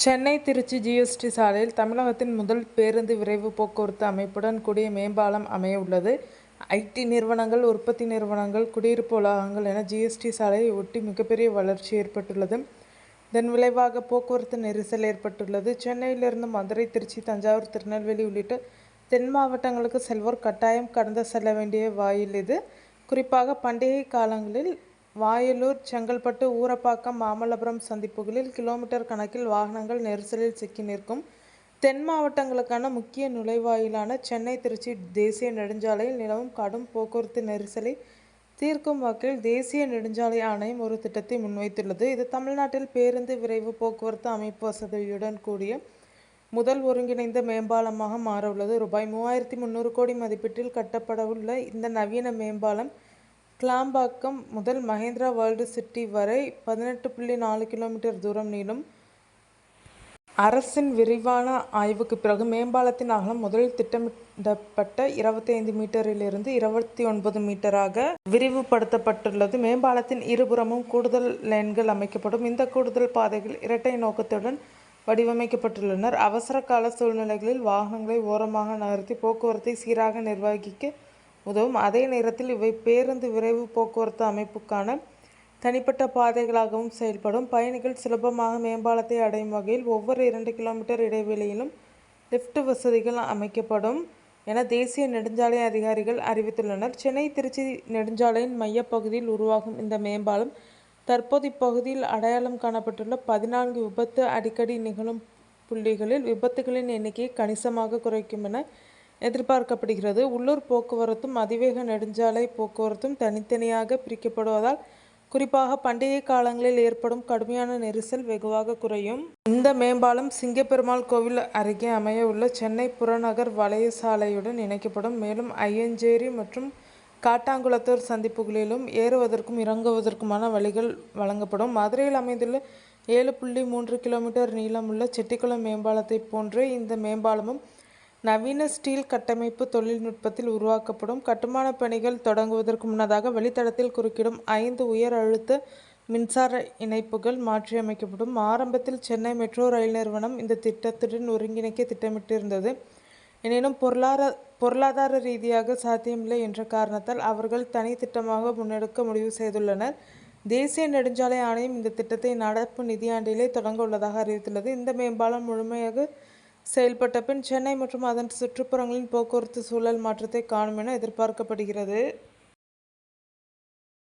Chennai Trichy GST சாலையில் தமிழகத்தின் முதல் பேருந்து விரைவு போக்குவரத்து அமைப்புடன் கூடிய மேம்பாலம் அமைய உள்ளது. ஐடி நிறுவனங்கள், உற்பத்தி நிறுவனங்கள், குடியிருப்பு வளாகங்கள் என ஜிஎஸ்டி சாலையை ஒட்டி மிகப்பெரிய வளர்ச்சி ஏற்பட்டுள்ளது. இதன் விளைவாக போக்குவரத்து நெரிசல் ஏற்பட்டுள்ளது. சென்னையிலிருந்து மதுரை, திருச்சி, தஞ்சாவூர், திருநெல்வேலி உள்ளிட்ட தென் மாவட்டங்களுக்கு செல்வோர் கட்டாயம் கடந்து செல்ல வேண்டிய வாயில் இது. குறிப்பாக பண்டிகை காலங்களில் வாயலூர், செங்கல்பட்டு, ஊரப்பாக்கம், மாமல்லபுரம் சந்திப்புகளில் கிலோமீட்டர் கணக்கில் வாகனங்கள் நெரிசலில் சிக்கி நிற்கும். தென் மாவட்டங்களுக்கான முக்கிய நுழைவாயிலான சென்னை திருச்சி தேசிய நெடுஞ்சாலையில் நிலவும் கடும் போக்குவரத்து நெரிசலை தீர்க்கும் வகையில் தேசிய நெடுஞ்சாலை ஆணையம் ஒரு திட்டத்தை முன்வைத்துள்ளது. இது தமிழ்நாட்டில் பேருந்து விரைவு போக்குவரத்து அமைப்பு வசதியுடன் கூடிய முதல் ஒருங்கிணைந்த மேம்பாலமாக மாறவுள்ளது. ரூபாய் 3300 கோடி மதிப்பீட்டில் கட்டப்படவுள்ள இந்த நவீன மேம்பாலம் கிளாம்பாக்கம் முதல் மகேந்திரா வேர்ல்டு சிட்டி வரை 18.4 கிலோமீட்டர் தூரம் நீளும். அரசின் விரிவான ஆய்வுக்கு பிறகு மேம்பாலத்தின் அகலம் முதலில் திட்டமிடப்பட்ட 25 மீட்டரிலிருந்து 29 மீட்டராக விரிவுபடுத்தப்பட்டுள்ளது. மேம்பாலத்தின் இருபுறமும் கூடுதல் லேன்கள் அமைக்கப்படும். இந்த கூடுதல் பாதைகள் இரட்டை நோக்கத்துடன் வடிவமைக்கப்பட்டுள்ளன. அவசர கால சூழ்நிலைகளில் வாகனங்களை ஓரமாக நகர்த்தி போக்குவரத்தை சீராக நிர்வகிக்க உதவும். அதே நேரத்தில் இவை பேருந்து விரைவு போக்குவரத்து அமைப்புக்கான தனிப்பட்ட பாதைகளாகவும் செயல்படும். பயணிகள் சுலபமாக மேம்பாலத்தை அடையும் வகையில் ஒவ்வொரு 2 கிலோமீட்டர் இடைவெளியிலும் லிப்ட் வசதிகள் அமைக்கப்படும் என தேசிய நெடுஞ்சாலை அதிகாரிகள் அறிவித்துள்ளனர். சென்னை திருச்சி நெடுஞ்சாலையின் மையப்பகுதியில் உருவாகும் இந்த மேம்பாலம் தற்போது இப்பகுதியில் அடையாளம் காணப்பட்டுள்ள 14 விபத்து அடிக்கடி நிகழும் புள்ளிகளில் விபத்துகளின் எண்ணிக்கையை கணிசமாக குறைக்கும் என எதிர்பார்க்கப்படுகிறது. உள்ளூர் போக்குவரத்தும் அதிவேக நெடுஞ்சாலை போக்குவரத்தும் தனித்தனியாக பிரிக்கப்படுவதால் குறிப்பாக பண்டிகை காலங்களில் ஏற்படும் கடுமையான நெரிசல் வெகுவாக குறையும். இந்த மேம்பாலம் சிங்கப்பெருமாள் கோவில் அருகே அமைய உள்ள சென்னை புறநகர் வலய சாலையுடன் இணைக்கப்படும். மேலும் ஐயஞ்சேரி மற்றும் காட்டாங்குளத்தூர் சந்திப்புகளிலும் ஏறுவதற்கும் இறங்குவதற்குமான வழிகள் வழங்கப்படும். மதுரையில் அமைந்துள்ள 7.3 கிலோமீட்டர் நீளமுள்ள செட்டிக்குளம் மேம்பாலத்தை போன்றே இந்த மேம்பாலமும் நவீன ஸ்டீல் கட்டமைப்பு தொழில்நுட்பத்தில் உருவாக்கப்படும். கட்டுமான பணிகள் தொடங்குவதற்கு முன்னதாக வழித்தடத்தில் குறுக்கிடும் 5 உயர் அழுத்த மின்சார இணைப்புகள் மாற்றியமைக்கப்படும். ஆரம்பத்தில் சென்னை மெட்ரோ ரயில் நிறுவனம் இந்த திட்டத்துடன் ஒருங்கிணைக்க திட்டமிட்டிருந்தது. எனினும் பொருளாதார ரீதியாக சாத்தியமில்லை என்ற காரணத்தால் அவர்கள் தனி திட்டமாக முன்னெடுக்க முடிவு செய்துள்ளனர். தேசிய நெடுஞ்சாலை ஆணையம் இந்த திட்டத்தை நடப்பு நிதியாண்டிலே தொடங்க உள்ளதாக அறிவித்துள்ளது. இந்த மேம்பாலம் முழுமையாக செயல்பட்ட பின் சென்னை மற்றும் அதன் சுற்றுப்புறங்களின் போக்குவரத்து சூழல் மாற்றத்தை காணும் என எதிர்பார்க்கப்படுகிறது.